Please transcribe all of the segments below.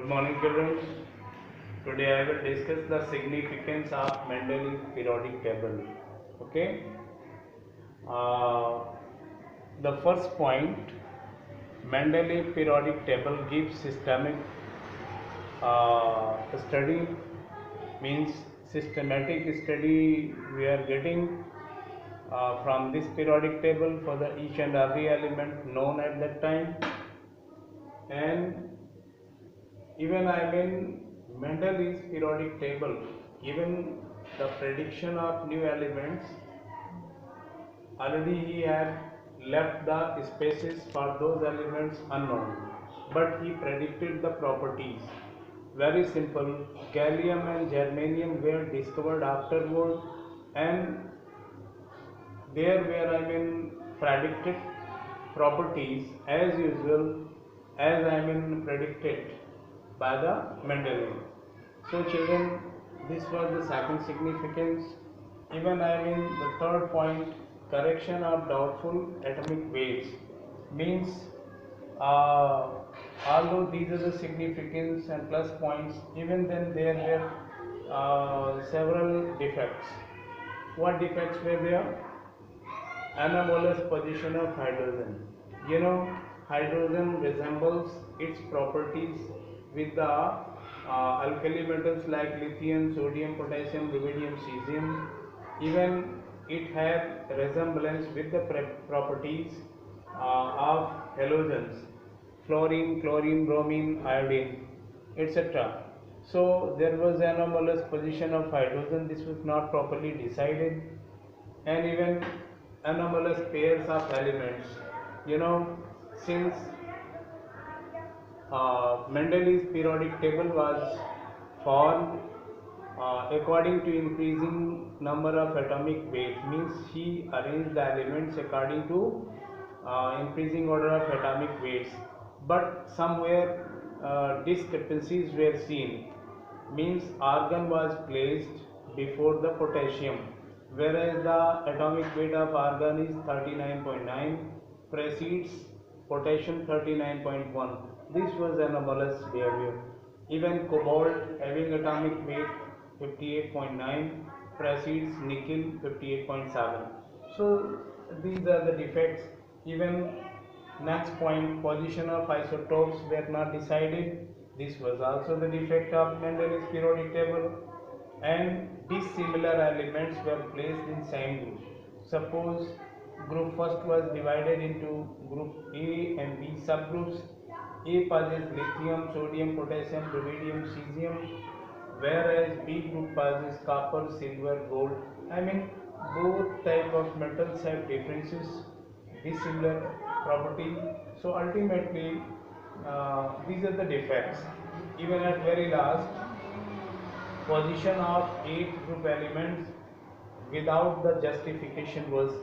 morning, children. Today I will discuss the significance of Mendele's periodic table. Okay. Uh, the first point, Mendele's periodic table gives systemic study, means systematic study we are getting from this periodic table for the each and every element known at that time. And even Mendele's periodic table, given the prediction of new elements, already he had left the spaces for those elements unknown, but he predicted the properties. Very simple, gallium and germanium were discovered afterward, and there were predicted properties as usual, as predicted by the Mendeleev. So children, this was the second significance. Even the third point, correction of doubtful atomic weights, means although these are the significance and plus points, even then there were several defects. What defects were there? Anomalous position of hydrogen. Hydrogen resembles its properties with the alkali metals like lithium, sodium, potassium, rubidium, cesium. Even it has resemblance with the properties of halogens, fluorine, chlorine, bromine, iodine, etc. So there was anomalous position of hydrogen. This was not properly decided, and even anomalous pairs of elements. Since Mendele's periodic table was formed according to increasing number of atomic weight, means he arranged the elements according to increasing order of atomic weights, but somewhere discrepancies were seen, means argon was placed before the potassium, whereas the atomic weight of argon is 39.9, precedes potassium 39.1. This was anomalous behavior. Even cobalt having atomic weight 58.9 precedes nickel 58.7. So these are the defects. Even next point, position of isotopes were not decided. This was also the defect of Mendele's periodic table. And dissimilar elements were placed in same group. Suppose group first was divided into group A and B subgroups. A possesses lithium, sodium, potassium, rubidium, cesium, whereas B group possesses copper, silver, gold. Both type of metals have differences, dissimilar property. So ultimately, these are the defects. Even at very last, position of 8 group elements without the justification was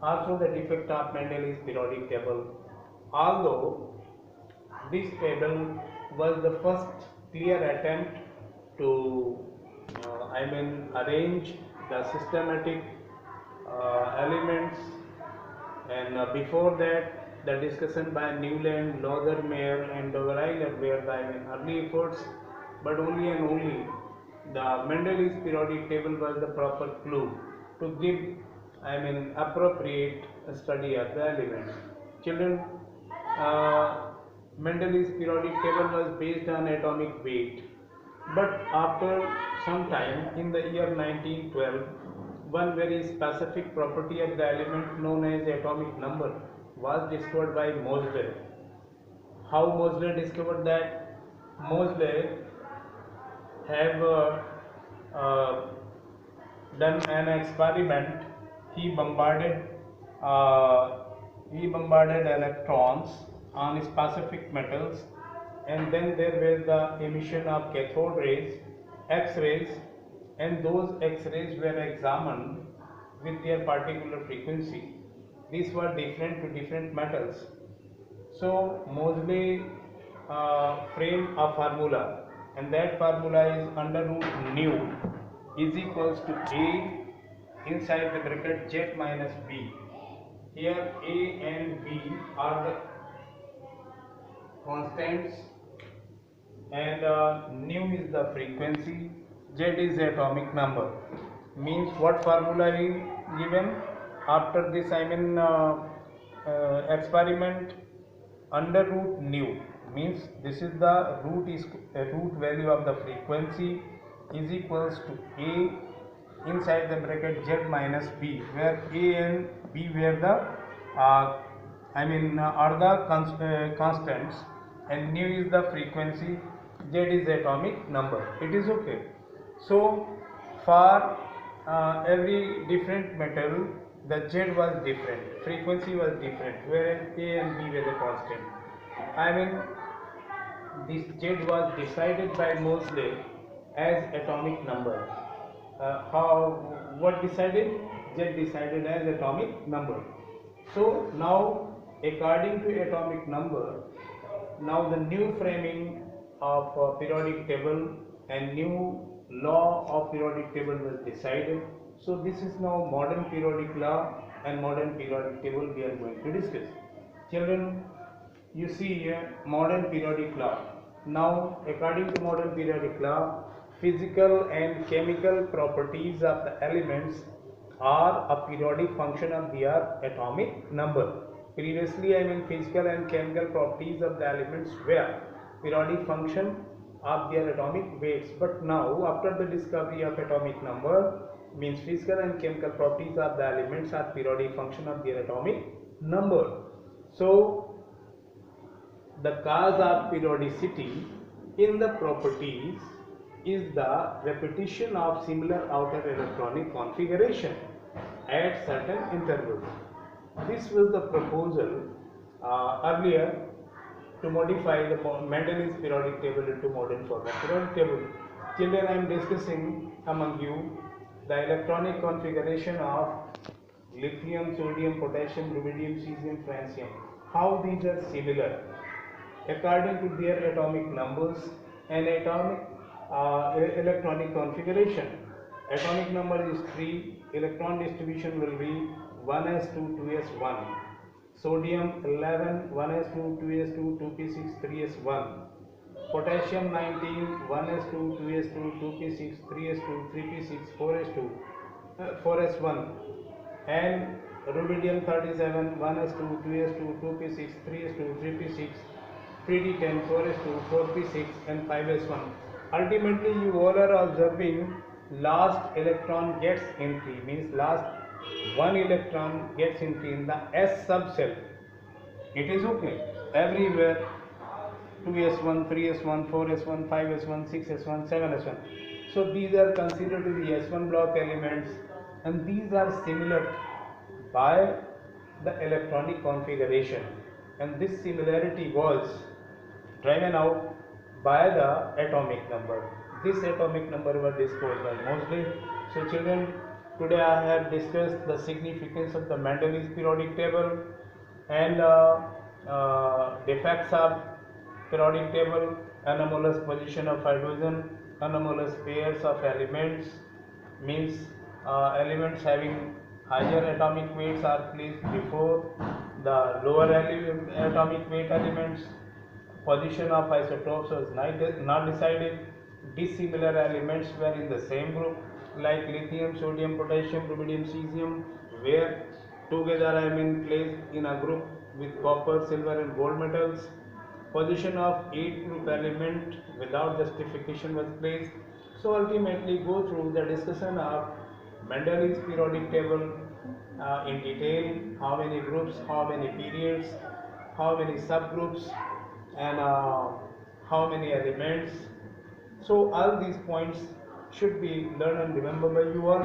also the defect of Mendele's periodic table. Although this table was the first clear attempt to arrange the systematic elements, and before that the discussion by Newland, Lothermeyer and Doverailer were the early efforts, but only and only the Mendele's periodic table was the proper clue to give appropriate study of the elements. Children, Mendele's periodic table was based on atomic weight, but after some time in the year 1912, one very specific property of the element known as atomic number was discovered by Moseley. How Moseley discovered that? Moseley have done an experiment. He bombarded electrons on specific metals, and then there was the emission of cathode rays, X-rays, and those X-rays were examined with their particular frequency. These were different to different metals. So Moseley framed a formula, and that formula is under root nu is equals to A inside the bracket Z minus B. Here A and B are the constants and nu is the frequency, z is the atomic number. Means what formula is given after this, I mean experiment, under root nu, means this is the root value of the frequency is equals to a inside the bracket z minus b, where a and b were the are the constants, and nu is the frequency, z is the atomic number. It is okay. So for every different metal, the z was different, frequency was different, whereas a and b were the constant. I mean, this z was decided by Moseley as atomic number. What decided? Z decided as atomic number. So now, according to atomic number, now the new framing of periodic table and new law of periodic table was decided. So this is now modern periodic law and modern periodic table we are going to discuss. Children, you see here modern periodic law. Now, according to modern periodic law, physical and chemical properties of the elements are a periodic function of their atomic number. Previously, I mean, physical and chemical properties of the elements were periodic function of their atomic weights. But now, after the discovery of atomic number, means physical and chemical properties of the elements are periodic function of their atomic number. So the cause of periodicity in the properties is the repetition of similar outer electronic configuration at certain intervals. This was the proposal earlier to modify the Mendel's periodic table into modern format periodic table. Children, I am discussing among you the electronic configuration of lithium, sodium, potassium, rubidium, cesium, francium. How these are similar according to their atomic numbers and atomic electronic configuration. Atomic number is 3, electron distribution will be 1s2, 2s1. Sodium 11, 1s2, 2s2, 2p6, 3s1. Potassium 19, 1s2, 2s2, 2p6, 3s2, 3p6, 4s2, 4s1. And rubidium 37, 1s2, 2s2, 2p6, 3s2, 3p6, 3d10, 4s2, 4p6 and 5s1. Ultimately, you all are observing last electron gets entry, means last one electron gets entry in the S subshell. It is okay. Everywhere 2s1, 3s1, 4s1, 5s1, 6s1, 7s1. So these are considered to be S1 block elements, and these are similar by the electronic configuration, and this similarity was driven out by the atomic number. This atomic number was disclosed by Moseley. So children, today I have discussed the significance of the Mendel's periodic table and defects of periodic table, anomalous position of hydrogen, anomalous pairs of elements, means elements having higher atomic weights are placed before the lower atomic weight elements. Position of isotopes was not decided. Dissimilar elements were in the same group, like lithium, sodium, potassium, rubidium, cesium, were together placed in a group with copper, silver and gold metals. Position of 8 group element without justification was placed. So ultimately go through the discussion of Mendel's periodic table in detail, how many groups, how many periods, how many subgroups, and how many elements. So all these points should be learned and remembered by you all.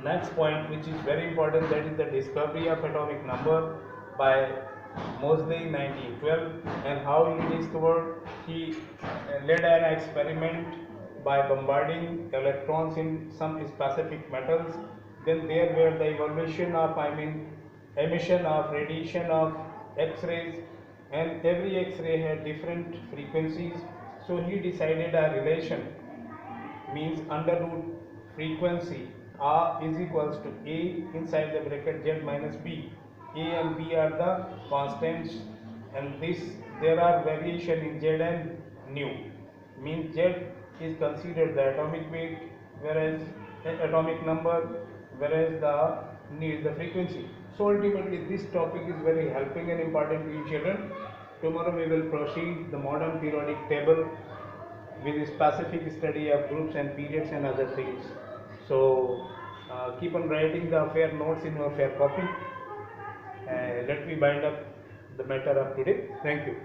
Next point, which is very important, that is the discovery of atomic number by Moseley in 1912, and how he discovered. He led an experiment by bombarding electrons in some specific metals. Then there were the evaluation of emission of radiation of X-rays, and every X-ray had different frequencies. So he decided a relation, means under root frequency R is equals to A inside the bracket Z minus B. A and B are the constants, and there are variation in Z and nu. Means Z is considered the atomic weight, whereas atomic number, whereas the nu is the frequency. So ultimately this topic is very helping and important to you children. Tomorrow we will proceed the modern periodic table with specific study of groups and periods and other things. So keep on writing the fair notes in your fair copy. Let me bind up the matter of today. Thank you.